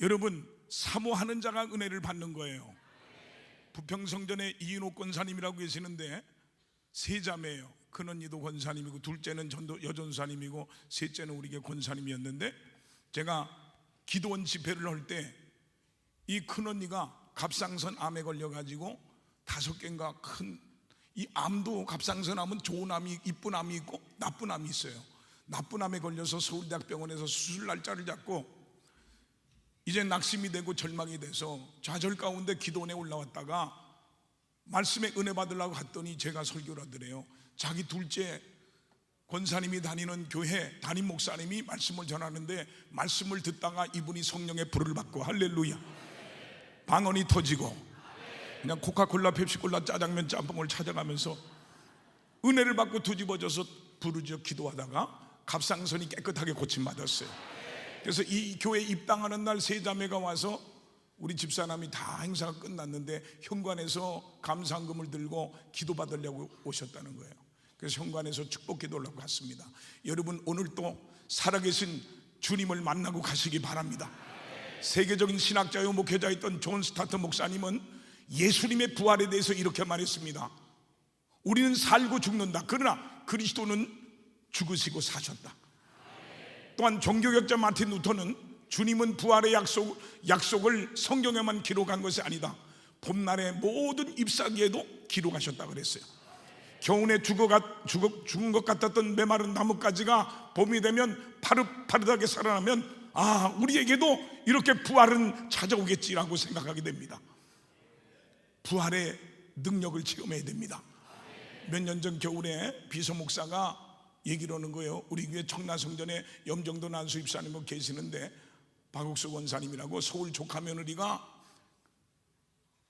여러분, 사모하는 자가 은혜를 받는 거예요. 부평성전에 이인옥 권사님이라고 계시는데 세 자매예요. 큰언니도 권사님이고 둘째는 여전사님이고 셋째는 우리 교회 권사님이었는데, 제가 기도원 집회를 할 때 이 큰언니가 갑상선 암에 걸려가지고 5개인가 큰, 이 암도 갑상선 암은 좋은 암이, 이쁜 암이 있고 나쁜 암이 있어요. 나쁜 암에 걸려서 서울대학병원에서 수술 날짜를 잡고 이제 낙심이 되고 절망이 돼서 좌절 가운데 기도원에 올라왔다가 말씀에 은혜 받으려고 갔더니 제가 설교를 하더래요. 자기 둘째 권사님이 다니는 교회 담임 목사님이 말씀을 전하는데 말씀을 듣다가 이분이 성령의 불을 받고, 할렐루야, 방언이 터지고 그냥 코카콜라, 펩시콜라, 짜장면, 짬뽕을 찾아가면서 은혜를 받고 뒤집어져서 부르짖어 기도하다가 갑상선이 깨끗하게 고침받았어요. 그래서 이 교회 입당하는 날 세 자매가 와서 우리 집사람이 다 행사가 끝났는데 현관에서 감사한금을 들고 기도받으려고 오셨다는 거예요. 그래서 현관에서 축복 기도를 하고 갔습니다. 여러분, 오늘 또 살아계신 주님을 만나고 가시기 바랍니다. 세계적인 신학자요 목회자였던 존 스타트 목사님은 예수님의 부활에 대해서 이렇게 말했습니다. 우리는 살고 죽는다. 그러나 그리스도는 죽으시고 사셨다. 또한 종교学자 마틴 루터는 주님은 부활의 약속을 성경에만 기록한 것이 아니다. 봄날의 모든 잎사귀에도 기록하셨다 그랬어요. 겨우내 죽은 것 같았던 메마른 나뭇가지가 봄이 되면 파릇파릇하게 살아나면 우리에게도 이렇게 부활은 찾아오겠지라고 생각하게 됩니다. 부활의 능력을 체험해야 됩니다. 몇 년 전 겨울에 비서 목사가 얘기를 하는 거예요. 우리 교회 청라성전에 염정도 난수 입사님 계시는데 박옥수 원사님이라고 서울 조카 며느리가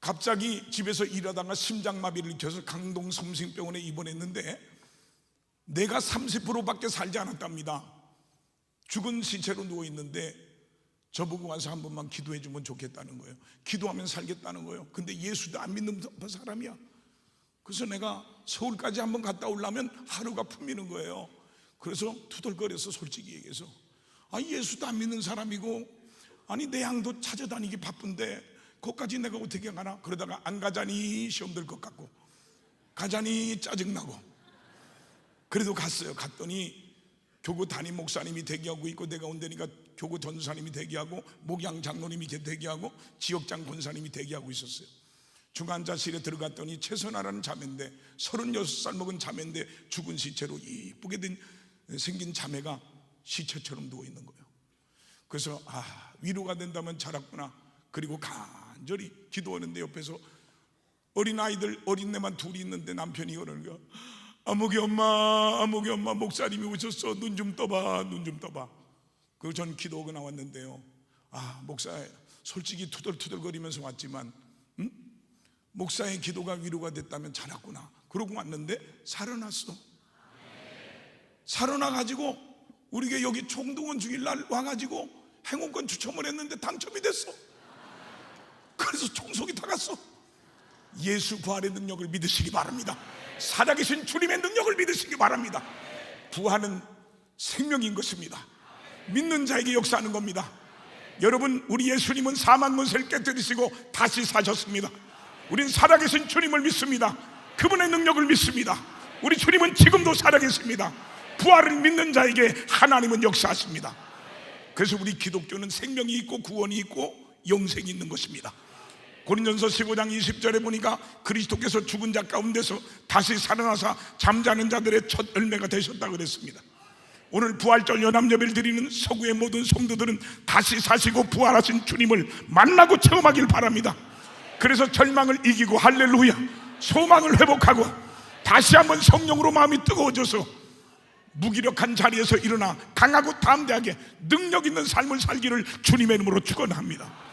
갑자기 집에서 일하다가 심장마비를 일으켜서 강동 섬신병원에 입원했는데 내가 30%밖에 살지 않았답니다. 죽은 시체로 누워있는데 저보고 와서 한 번만 기도해 주면 좋겠다는 거예요. 기도하면 살겠다는 거예요. 근데 예수도 안 믿는 사람이야. 그래서 내가 서울까지 한번 갔다 오려면 하루가 품미는 거예요. 그래서 투덜거려서 솔직히 얘기해서 예수도 안 믿는 사람이고 내 양도 찾아다니기 바쁜데 거기까지 내가 어떻게 가나. 그러다가 안 가자니 시험 들 것 같고 가자니 짜증나고 그래도 갔어요. 갔더니 교구 담임 목사님이 대기하고 있고 내가 온다니까 교구 전사님이 대기하고 목양 장로님이 대기하고 지역장 권사님이 대기하고 있었어요. 중환자실에 들어갔더니 최선아라는 자매인데 36살 먹은 자매인데 죽은 시체로 이쁘게 생긴 자매가 시체처럼 누워있는 거예요. 그래서 위로가 된다면 잘했구나. 그리고 간절히 기도하는데 옆에서 어린애만 둘이 있는데 남편이 그러는 거야. 아무개 엄마 목사님이 오셨어. 눈 좀 떠봐. 그리고 전 기도하고 나왔는데요. 목사 솔직히 투덜투덜거리면서 왔지만 목사의 기도가 위로가 됐다면 잘했구나. 그러고 왔는데 살아났어. 살아나가지고 우리가 여기 총동원 주일날 와가지고 행운권 추첨을 했는데 당첨이 됐어. 그래서 총속이 다 갔어. 예수 부활의 능력을 믿으시기 바랍니다. 살아계신 주님의 능력을 믿으시기 바랍니다. 부활은 생명인 것입니다. 믿는 자에게 역사하는 겁니다. 여러분, 우리 예수님은 사망 권세를 깨뜨리시고 다시 사셨습니다. 우린 살아계신 주님을 믿습니다. 그분의 능력을 믿습니다. 우리 주님은 지금도 살아계십니다. 부활을 믿는 자에게 하나님은 역사하십니다. 그래서 우리 기독교는 생명이 있고 구원이 있고 영생이 있는 것입니다. 고린전서 15장 20절에 보니까 그리스도께서 죽은 자 가운데서 다시 살아나사 잠자는 자들의 첫 열매가 되셨다고 그랬습니다. 오늘 부활절 연합예배를 드리는 서구의 모든 성도들은 다시 사시고 부활하신 주님을 만나고 체험하길 바랍니다. 그래서 절망을 이기고 할렐루야 소망을 회복하고 다시 한번 성령으로 마음이 뜨거워져서 무기력한 자리에서 일어나 강하고 담대하게 능력 있는 삶을 살기를 주님의 이름으로 축원합니다.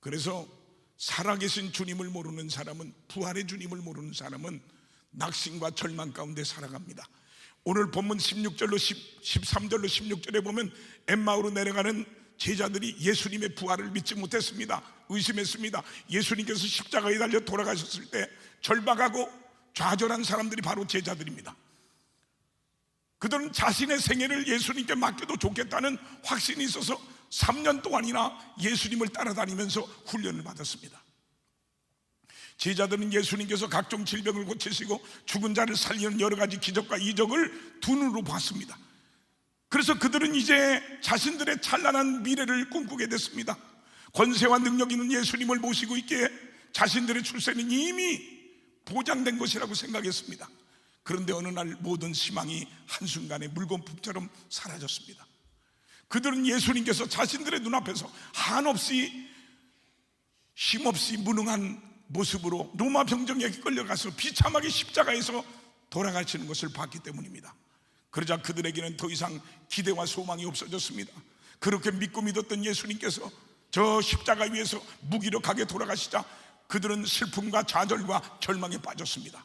그래서 살아계신 주님을 모르는 사람은, 부활의 주님을 모르는 사람은 낙심과 절망 가운데 살아갑니다. 오늘 본문 16절로 13절로 16절에 보면 엠마오로 내려가는 제자들이 예수님의 부활을 믿지 못했습니다. 의심했습니다. 예수님께서 십자가에 달려 돌아가셨을 때 절박하고 좌절한 사람들이 바로 제자들입니다. 그들은 자신의 생애를 예수님께 맡겨도 좋겠다는 확신이 있어서 3년 동안이나 예수님을 따라다니면서 훈련을 받았습니다. 제자들은 예수님께서 각종 질병을 고치시고 죽은 자를 살리는 여러 가지 기적과 이적을 두 눈으로 봤습니다. 그래서 그들은 이제 자신들의 찬란한 미래를 꿈꾸게 됐습니다. 권세와 능력 있는 예수님을 모시고 있기에 자신들의 출세는 이미 보장된 것이라고 생각했습니다. 그런데 어느 날 모든 희망이 한순간에 물거품처럼 사라졌습니다. 그들은 예수님께서 자신들의 눈앞에서 한없이 힘없이 무능한 모습으로 로마 병정에게 끌려가서 비참하게 십자가에서 돌아가시는 것을 봤기 때문입니다. 그러자 그들에게는 더 이상 기대와 소망이 없어졌습니다. 그렇게 믿고 믿었던 예수님께서 저 십자가 위에서 무기력하게 돌아가시자 그들은 슬픔과 좌절과 절망에 빠졌습니다.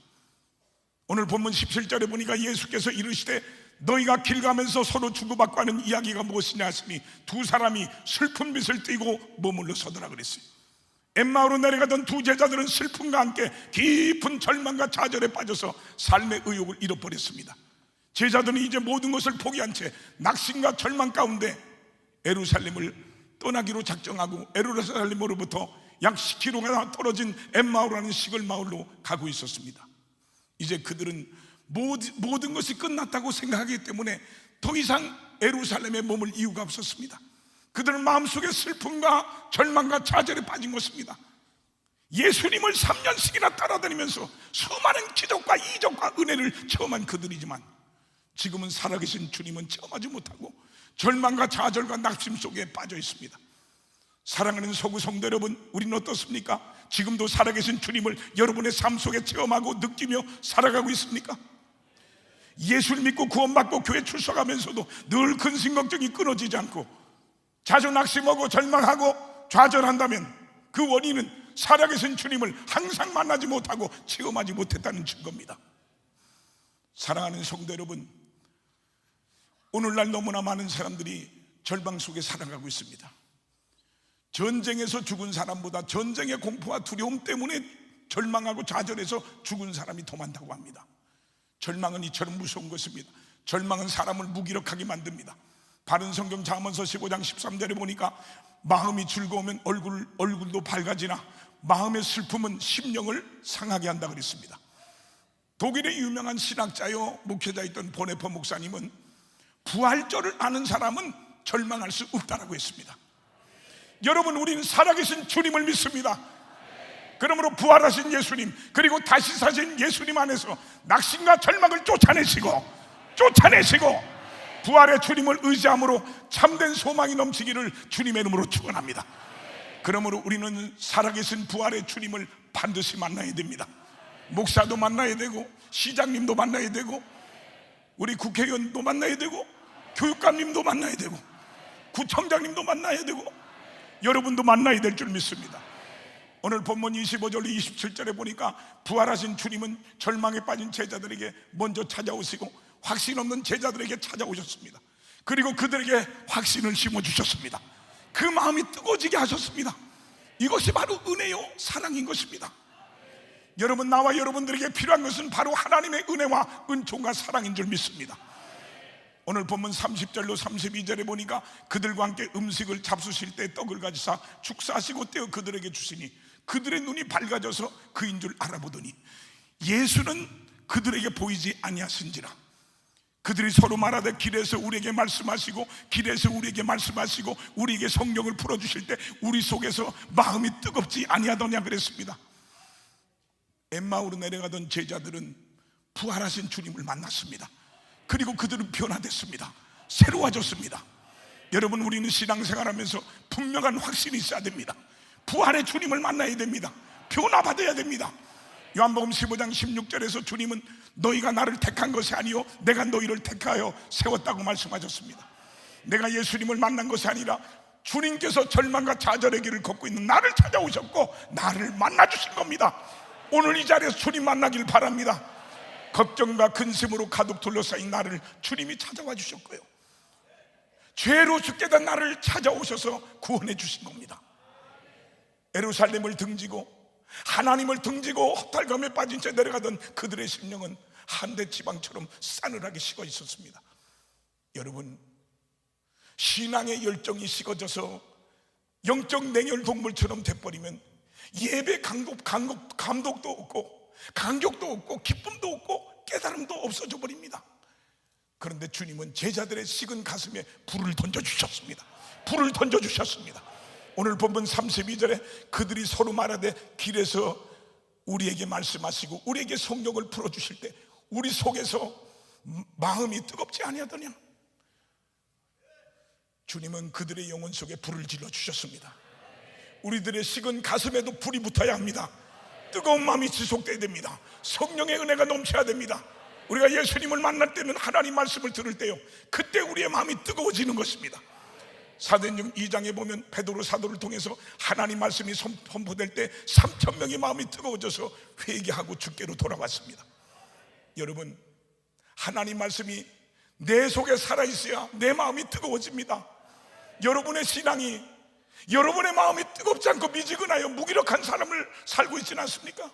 오늘 본문 17절에 보니까 예수께서 이르시되 너희가 길 가면서 서로 주고받고 하는 이야기가 무엇이냐 하시니 두 사람이 슬픈 빛을 띠고 머물러 서더라 그랬어요. 엠마오로 내려가던 두 제자들은 슬픔과 함께 깊은 절망과 좌절에 빠져서 삶의 의욕을 잃어버렸습니다. 제자들은 이제 모든 것을 포기한 채 낙심과 절망 가운데 예루살렘을 떠나기로 작정하고 예루살렘으로부터 약 10km가 떨어진 엠마오라는 시골 마을로 가고 있었습니다. 이제 그들은 모든 것이 끝났다고 생각하기 때문에 더 이상 예루살렘에 머물 이유가 없었습니다. 그들은 마음속에 슬픔과 절망과 좌절에 빠진 것입니다. 예수님을 3년씩이나 따라다니면서 수많은 기적과 이적과 은혜를 체험한 그들이지만 지금은 살아계신 주님은 체험하지 못하고 절망과 좌절과 낙심 속에 빠져 있습니다. 사랑하는 서구 성도 여러분, 우리는 어떻습니까? 지금도 살아계신 주님을 여러분의 삶 속에 체험하고 느끼며 살아가고 있습니까? 예수를 믿고 구원받고 교회 출석하면서도 늘 근심 걱정이 끊어지지 않고 자주 낙심하고 절망하고 좌절한다면 그 원인은 살아계신 주님을 항상 만나지 못하고 체험하지 못했다는 증거입니다. 사랑하는 성도 여러분, 오늘날 너무나 많은 사람들이 절망 속에 살아가고 있습니다. 전쟁에서 죽은 사람보다 전쟁의 공포와 두려움 때문에 절망하고 좌절해서 죽은 사람이 더 많다고 합니다. 절망은 이처럼 무서운 것입니다. 절망은 사람을 무기력하게 만듭니다. 바른 성경 잠언서 15장 13절에 보니까 마음이 즐거우면 얼굴도 밝아지나 마음의 슬픔은 심령을 상하게 한다 그랬습니다. 독일의 유명한 신학자요 목회자였던 보네퍼 목사님은 부활절을 아는 사람은 절망할 수 없다라고 했습니다. 여러분, 우리는 살아계신 주님을 믿습니다. 그러므로 부활하신 예수님 그리고 다시 사신 예수님 안에서 낙심과 절망을 쫓아내시고 부활의 주님을 의지함으로 참된 소망이 넘치기를 주님의 이름으로 축원합니다. 그러므로 우리는 살아계신 부활의 주님을 반드시 만나야 됩니다. 목사도 만나야 되고 시장님도 만나야 되고 우리 국회의원도 만나야 되고 교육감님도 만나야 되고 구청장님도 만나야 되고 여러분도 만나야 될 줄 믿습니다. 오늘 본문 25절 27절에 보니까 부활하신 주님은 절망에 빠진 제자들에게 먼저 찾아오시고 확신 없는 제자들에게 찾아오셨습니다. 그리고 그들에게 확신을 심어주셨습니다. 그 마음이 뜨거워지게 하셨습니다. 이것이 바로 은혜요 사랑인 것입니다. 여러분, 나와 여러분들에게 필요한 것은 바로 하나님의 은혜와 은총과 사랑인 줄 믿습니다. 오늘 본문 30절로 32절에 보니까 그들과 함께 음식을 잡수실 때 떡을 가지사 축사하시고 떼어 그들에게 주시니 그들의 눈이 밝아져서 그인 줄 알아보더니 예수는 그들에게 보이지 아니하신지라. 그들이 서로 말하되 길에서 우리에게 말씀하시고 우리에게 성경을 풀어주실 때 우리 속에서 마음이 뜨겁지 아니하더냐 그랬습니다. 엠마오로 내려가던 제자들은 부활하신 주님을 만났습니다. 그리고 그들은 변화됐습니다. 새로워졌습니다. 여러분, 우리는 신앙생활하면서 분명한 확신이 있어야 됩니다. 부활의 주님을 만나야 됩니다. 변화받아야 됩니다. 요한복음 15장 16절에서 주님은 너희가 나를 택한 것이 아니요 내가 너희를 택하여 세웠다고 말씀하셨습니다. 내가 예수님을 만난 것이 아니라 주님께서 절망과 좌절의 길을 걷고 있는 나를 찾아오셨고 나를 만나주신 겁니다. 오늘 이 자리에서 주님 만나길 바랍니다. 걱정과 근심으로 가득 둘러싸인 나를 주님이 찾아와 주셨고요, 죄로 죽게 된 나를 찾아오셔서 구원해 주신 겁니다. 예루살렘을 등지고 하나님을 등지고 허탈감에 빠진 채 내려가던 그들의 심령은 한대 지방처럼 싸늘하게 식어 있었습니다. 여러분, 신앙의 열정이 식어져서 영적 냉혈 동물처럼 돼버리면 예배 감독도 없고 감격도 없고 기쁨도 없고 깨달음도 없어져 버립니다. 그런데 주님은 제자들의 식은 가슴에 불을 던져주셨습니다. 불을 던져주셨습니다. 오늘 본문 32절에 그들이 서로 말하되 길에서 우리에게 말씀하시고 우리에게 성령을 풀어주실 때 우리 속에서 마음이 뜨겁지 아니하더냐. 주님은 그들의 영혼 속에 불을 질러주셨습니다. 우리들의 식은 가슴에도 불이 붙어야 합니다. 뜨거운 마음이 지속돼야 됩니다. 성령의 은혜가 넘쳐야 됩니다. 우리가 예수님을 만날 때는 하나님 말씀을 들을 때요, 그때 우리의 마음이 뜨거워지는 것입니다. 사도행전 2장에 보면 베드로 사도를 통해서 하나님 말씀이 선포될 때 3,000명의 마음이 뜨거워져서 회개하고 주께로 돌아왔습니다. 여러분, 하나님 말씀이 내 속에 살아있어야 내 마음이 뜨거워집니다. 여러분의 신앙이, 여러분의 마음이 뜨겁지 않고 미지근하여 무기력한 사람을 살고 있지는 않습니까?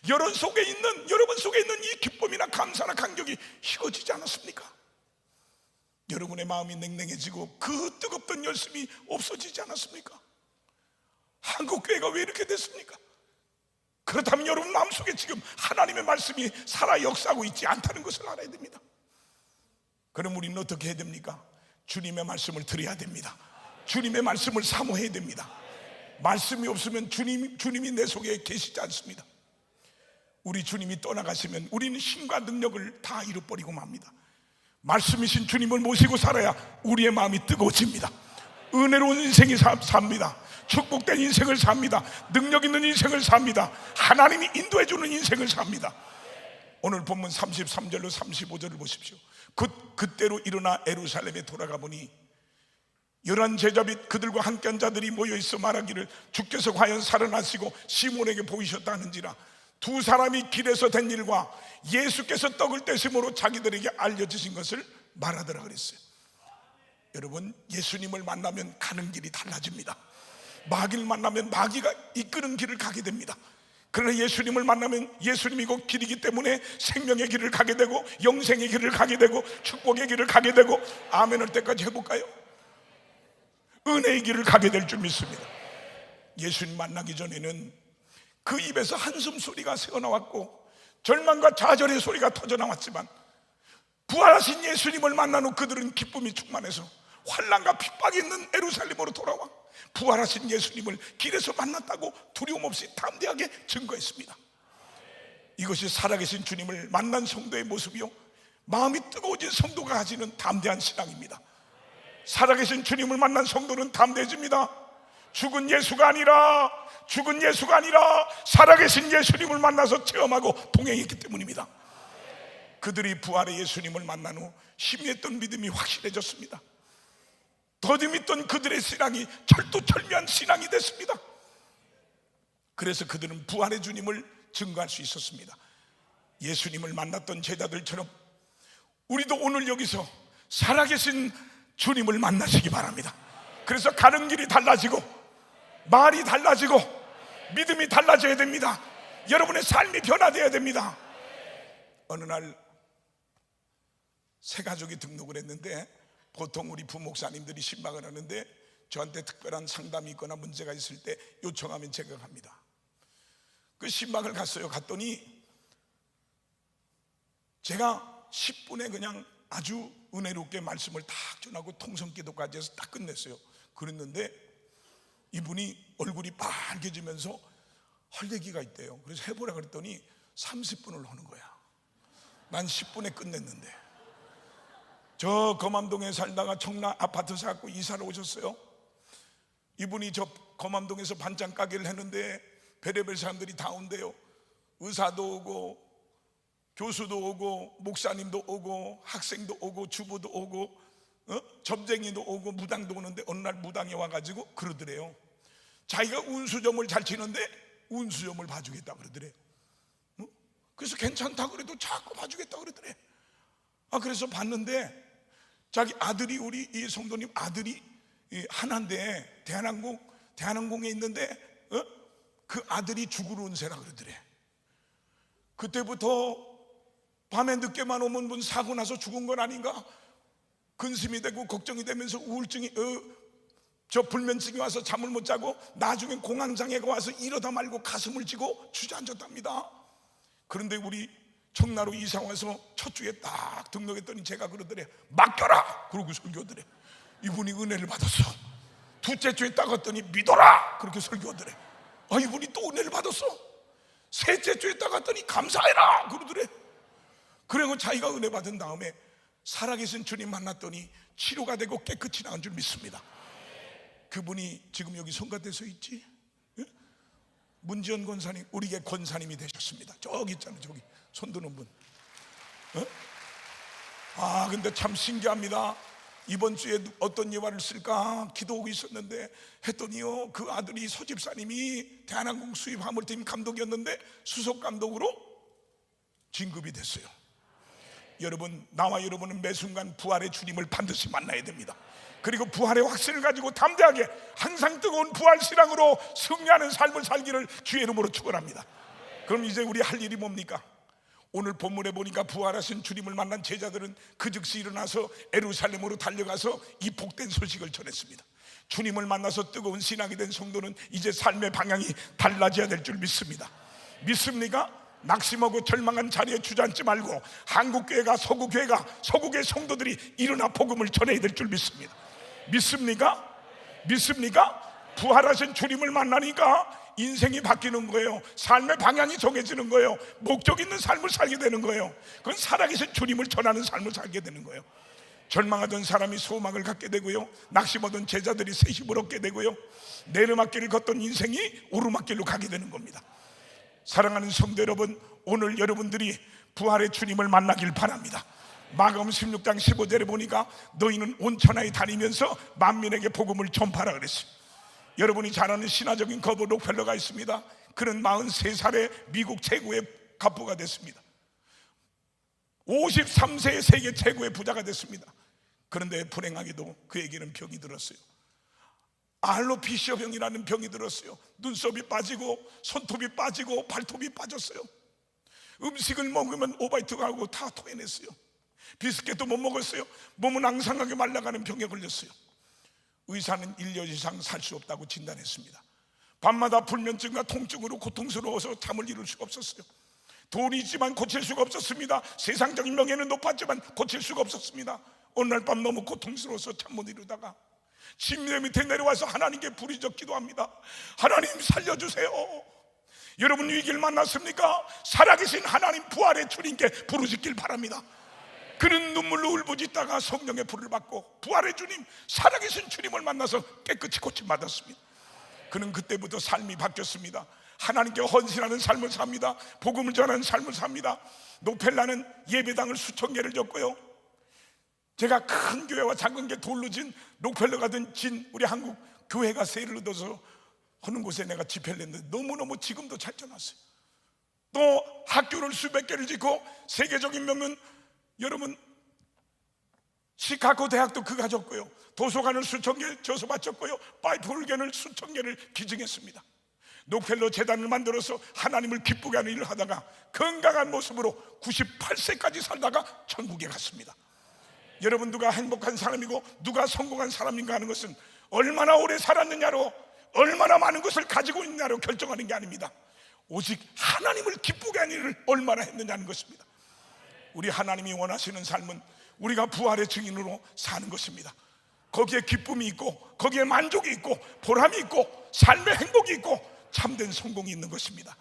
여러분 속에 있는 이 기쁨이나 감사나 감격이 식어지지 않았습니까? 여러분의 마음이 냉랭해지고 그 뜨겁던 열심이 없어지지 않았습니까? 한국교회가 왜 이렇게 됐습니까? 그렇다면 여러분 마음속에 지금 하나님의 말씀이 살아 역사하고 있지 않다는 것을 알아야 됩니다. 그럼 우리는 어떻게 해야 됩니까? 주님의 말씀을 들어야 됩니다. 주님의 말씀을 사모해야 됩니다. 말씀이 없으면 주님이 내 속에 계시지 않습니다. 우리 주님이 떠나가시면 우리는 힘과 능력을 다 잃어버리고 맙니다. 말씀이신 주님을 모시고 살아야 우리의 마음이 뜨거워집니다. 은혜로운 인생이 삽니다. 축복된 인생을 삽니다. 능력 있는 인생을 삽니다. 하나님이 인도해주는 인생을 삽니다. 오늘 본문 33절로 35절을 보십시오. 그때로 일어나 예루살렘에 돌아가 보니 11 제자 및 그들과 함께한 자들이 모여있어 말하기를 주께서 과연 살아나시고 시몬에게 보이셨다 하는지라. 두 사람이 길에서 된 일과 예수께서 떡을 떼심으로 자기들에게 알려주신 것을 말하더라 그랬어요. 여러분, 예수님을 만나면 가는 길이 달라집니다. 마귀를 만나면 마귀가 이끄는 길을 가게 됩니다. 그러나 예수님을 만나면 예수님이 곧 길이기 때문에 생명의 길을 가게 되고 영생의 길을 가게 되고 축복의 길을 가게 되고, 아멘 할 때까지 해볼까요? 은혜의 길을 가게 될 줄 믿습니다. 예수님 만나기 전에는 그 입에서 한숨 소리가 새어나왔고 절망과 좌절의 소리가 터져나왔지만, 부활하신 예수님을 만난 후 그들은 기쁨이 충만해서 환난과 핍박이 있는 예루살렘으로 돌아와 부활하신 예수님을 길에서 만났다고 두려움 없이 담대하게 증거했습니다. 이것이 살아계신 주님을 만난 성도의 모습이요, 마음이 뜨거워진 성도가 가지는 담대한 신앙입니다. 살아계신 주님을 만난 성도는 담대해집니다. 죽은 예수가 아니라 살아계신 예수님을 만나서 체험하고 동행했기 때문입니다. 그들이 부활의 예수님을 만난 후 희미했던 믿음이 확실해졌습니다. 더디 믿던 그들의 신앙이 철두철미한 신앙이 됐습니다. 그래서 그들은 부활의 주님을 증거할 수 있었습니다. 예수님을 만났던 제자들처럼 우리도 오늘 여기서 살아계신 주님을 만나시기 바랍니다. 그래서 가는 길이 달라지고 말이 달라지고 믿음이 달라져야 됩니다. 여러분의 삶이 변화되어야 됩니다. 어느 날 새 가족이 등록을 했는데, 보통 우리 부목사님들이 신방을 하는데 저한테 특별한 상담이 있거나 문제가 있을 때 요청하면 제가 갑니다. 그 신방을 갔어요. 갔더니 제가 10분에 그냥 아주 은혜롭게 말씀을 딱 전하고 통성기도까지 해서 딱 끝냈어요. 그랬는데 이분이 얼굴이 빨개지면서 헐레기가 있대요. 그래서 해보라 그랬더니 30분을 하는 거야. 난 10분에 끝냈는데. 저 검암동에 살다가 청라 아파트 사갖고 이사를 오셨어요. 이분이 저 검암동에서 반찬 가게를 했는데 별의별 사람들이 다 온대요. 의사도 오고 교수도 오고 목사님도 오고 학생도 오고 주부도 오고 점쟁이도 오고 무당도 오는데, 어느 날 무당이 와가지고 그러더래요. 자기가 운수점을 잘 치는데 운수점을 봐주겠다 그러더래요. 그래서 괜찮다 그래도 자꾸 봐주겠다 그러더래. 그래서 봤는데 자기 아들이, 우리 이 성도님 아들이 하나인데 대한항공에 있는데 그 아들이 죽을 운세라 그러더래. 그때부터 밤에 늦게만 오면 사고 나서 죽은 건 아닌가, 근심이 되고 걱정이 되면서 우울증이 저 불면증이 와서 잠을 못 자고 나중에 공황장애가 와서 이러다 말고 가슴을 쥐고 주저앉았답니다. 그런데 우리 청나로 이사 와서 첫 주에 딱 등록했더니 제가 그러더래, 맡겨라 그러고 설교하더래. 이분이 은혜를 받았어. 둘째 주에 딱 갔더니 믿어라 그렇게 설교하더래. 이분이 또 은혜를 받았어. 셋째 주에 딱 갔더니 감사해라 그러더래. 그리고 자기가 은혜 받은 다음에 살아계신 주님 만났더니 치료가 되고 깨끗이 나은 줄 믿습니다. 그분이 지금 여기 손gat에 서 있지? 문지연 권사님, 우리에게 권사님이 되셨습니다. 저기 있잖아요, 저기 손 드는 분. 근데 참 신기합니다. 이번 주에 어떤 예화를 쓸까 기도하고 있었는데 했더니요, 그 아들이 소집사님이 대한항공 수입 화물팀 감독이었는데 수석 감독으로 진급이 됐어요. 여러분, 나와 여러분은 매 순간 부활의 주님을 반드시 만나야 됩니다. 그리고 부활의 확신을 가지고 담대하게 항상 뜨거운 부활 신앙으로 승리하는 삶을 살기를 주의 이름으로 축원합니다. 그럼 이제 우리 할 일이 뭡니까? 오늘 본문에 보니까 부활하신 주님을 만난 제자들은 그 즉시 일어나서 예루살렘으로 달려가서 이 복된 소식을 전했습니다. 주님을 만나서 뜨거운 신앙이 된 성도는 이제 삶의 방향이 달라져야 될 줄 믿습니다. 믿습니까? 낙심하고 절망한 자리에 주저앉지 말고 한국교회가 서구교회가 서구교회 성도들이 일어나 복음을 전해야 될 줄 믿습니다. 믿습니까? 믿습니까? 부활하신 주님을 만나니까 인생이 바뀌는 거예요. 삶의 방향이 정해지는 거예요. 목적 있는 삶을 살게 되는 거예요. 그건 살아계신 주님을 전하는 삶을 살게 되는 거예요. 절망하던 사람이 소망을 갖게 되고요, 낙심하던 제자들이 새힘을 얻게 되고요, 내리막길을 걷던 인생이 오르막길로 가게 되는 겁니다. 사랑하는 성도 여러분, 오늘 여러분들이 부활의 주님을 만나길 바랍니다. 마가복음 16장 15절에 보니까 너희는 온 천하에 다니면서 만민에게 복음을 전파하라 그랬어요. 여러분이 잘 아는 신화적인 거부 록펠러가 있습니다. 그는 43살에 미국 최고의 갑부가 됐습니다. 53세에 세계 최고의 부자가 됐습니다. 그런데 불행하게도 그에게는 병이 들었어요. 알로피시아 병이라는 병이 들었어요. 눈썹이 빠지고 손톱이 빠지고 발톱이 빠졌어요. 음식을 먹으면 오바이트가 하고 다 토해냈어요. 비스켓도 못 먹었어요. 몸은 앙상하게 말라가는 병에 걸렸어요. 의사는 1년 이상 살 수 없다고 진단했습니다. 밤마다 불면증과 통증으로 고통스러워서 잠을 이룰 수가 없었어요. 돈이 있지만 고칠 수가 없었습니다. 세상적인 명예는 높았지만 고칠 수가 없었습니다. 어느 날 밤 너무 고통스러워서 잠 못 이루다가 침대 밑에 내려와서 하나님께 부르짖어 기도합니다. 하나님 살려주세요. 여러분 위기를 만났습니까? 살아계신 하나님 부활의 주님께 부르짖길 바랍니다. 그는 눈물로 울부짖다가 성령의 불을 받고 부활의 주님, 살아계신 주님을 만나서 깨끗이 고침받았습니다. 그는 그때부터 삶이 바뀌었습니다. 하나님께 헌신하는 삶을 삽니다. 복음을 전하는 삶을 삽니다. 노펠라는 예배당을 수천 개를 졌고요, 제가 큰 교회와 작은 게 돌로 진 록펠러가 진 우리 한국 교회가 세를 얻어서 하는 곳에 내가 집회를 했는데 너무너무 지금도 잘 져놨어요. 또 학교를 수백 개를 짓고 세계적인 명문, 여러분 시카고 대학도 그가 졌고요, 도서관을 수천 개 져서 바쳤고요, 파이프 올겐을 수천 개를 기증했습니다. 록펠러 재단을 만들어서 하나님을 기쁘게 하는 일을 하다가 건강한 모습으로 98세까지 살다가 천국에 갔습니다. 여러분, 누가 행복한 사람이고 누가 성공한 사람인가 하는 것은 얼마나 오래 살았느냐로, 얼마나 많은 것을 가지고 있느냐로 결정하는 게 아닙니다. 오직 하나님을 기쁘게 하는 일을 얼마나 했느냐는 것입니다. 우리 하나님이 원하시는 삶은 우리가 부활의 증인으로 사는 것입니다. 거기에 기쁨이 있고 거기에 만족이 있고 보람이 있고 삶의 행복이 있고 참된 성공이 있는 것입니다.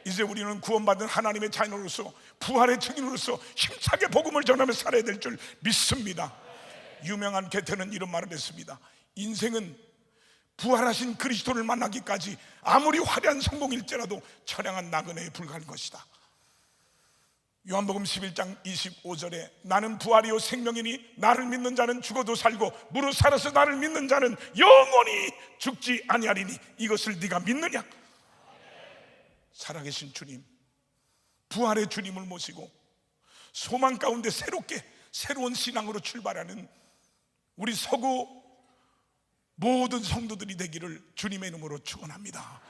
이제 우리는 구원받은 하나님의 자녀로서 부활의 증인으로서 힘차게 복음을 전하며 살아야 될 줄 믿습니다. 유명한 게테는 이런 말을 했습니다. 인생은 부활하신 그리스도를 만나기까지 아무리 화려한 성공일지라도 처량한 나그네에 불과한 것이다. 요한복음 11장 25절에 나는 부활이요 생명이니 나를 믿는 자는 죽어도 살고 무릇 살아서 나를 믿는 자는 영원히 죽지 아니하리니 이것을 네가 믿느냐? 살아계신 주님, 부활의 주님을 모시고 소망 가운데 새롭게 새로운 신앙으로 출발하는 우리 서구 모든 성도들이 되기를 주님의 이름으로 축원합니다.